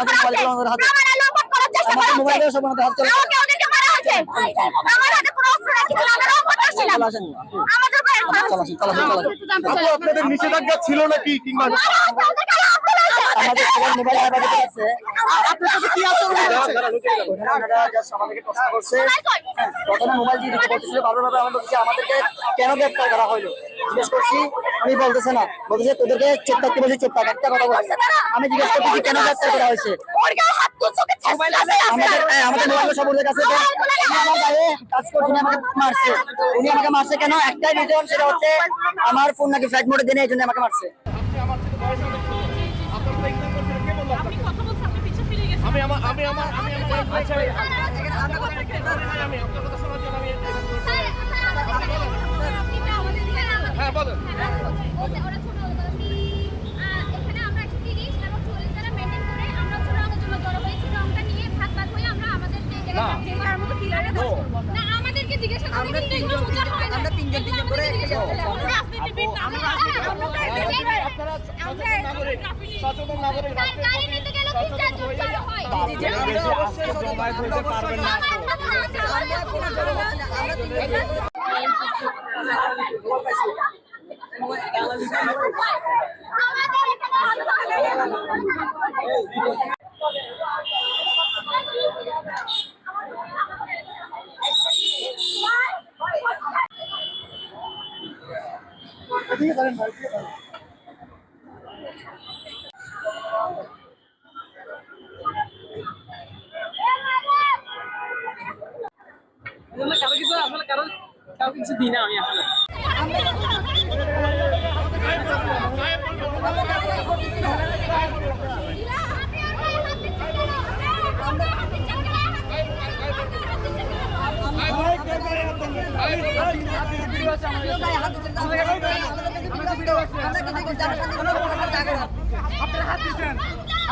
করা হচ্ছে আমার লোপাট করার চেষ্টা করা হচ্ছে মোবাইলে সব হাত চলে আমাকে ওদেরকে মারা হচ্ছে আমার হাতে কোনো অস্ত্র নাই কিন্তু আমরা লোপাট করছিলাম আমাদের গায়ে আপু আপনাদের নিষেধাজ্ঞা ছিল নাকি কিংবা আমাদের সবার মোবাইল হেফাজত আছে আপনার কাছে কি আছে ওনারা জাস্ট আমাদেরকে প্রশ্ন করছে প্রথমে মোবাইল দিয়ে দিতে বলতেছিল বারবার আমরা বলছি আমাদেরকে কেন গ্রেফতার করা হলো জিজ্ঞেস করছি উনি বলতেছে না বলতেছে তোদেরকে চুপ থাকতে বলছি চুপ থাক একটা কথা বলছি আমি জিজ্ঞেস করতেছি কেন গ্রেফতার করা হয়েছে আমাদের মোবাইল সব ওদের কাছে আমার গায়ে কাজ করছে আমাকে মারছে উনি আমাকে মারছে কেন একটাই রিজন সেটা হচ্ছে আমার ফোন নাকি ফ্লাইট মোডে দেনে এই জন্য আমাকে মারছে আমি হ্যাঁ বলেন আমাদেরকে জিজ্ঞাসা করে কিন্তু এগুলো বোঝা হয় না আমরা তিনজন করে সচেতন নাগরিক গাড়ি নিতে গেলে 3-4 জন জড়ো হয় অবশ্যই সবাই বলতে পারবেন না কারো কিছু দিই না আমি আসলে আপনারা হাত দিচ্ছেন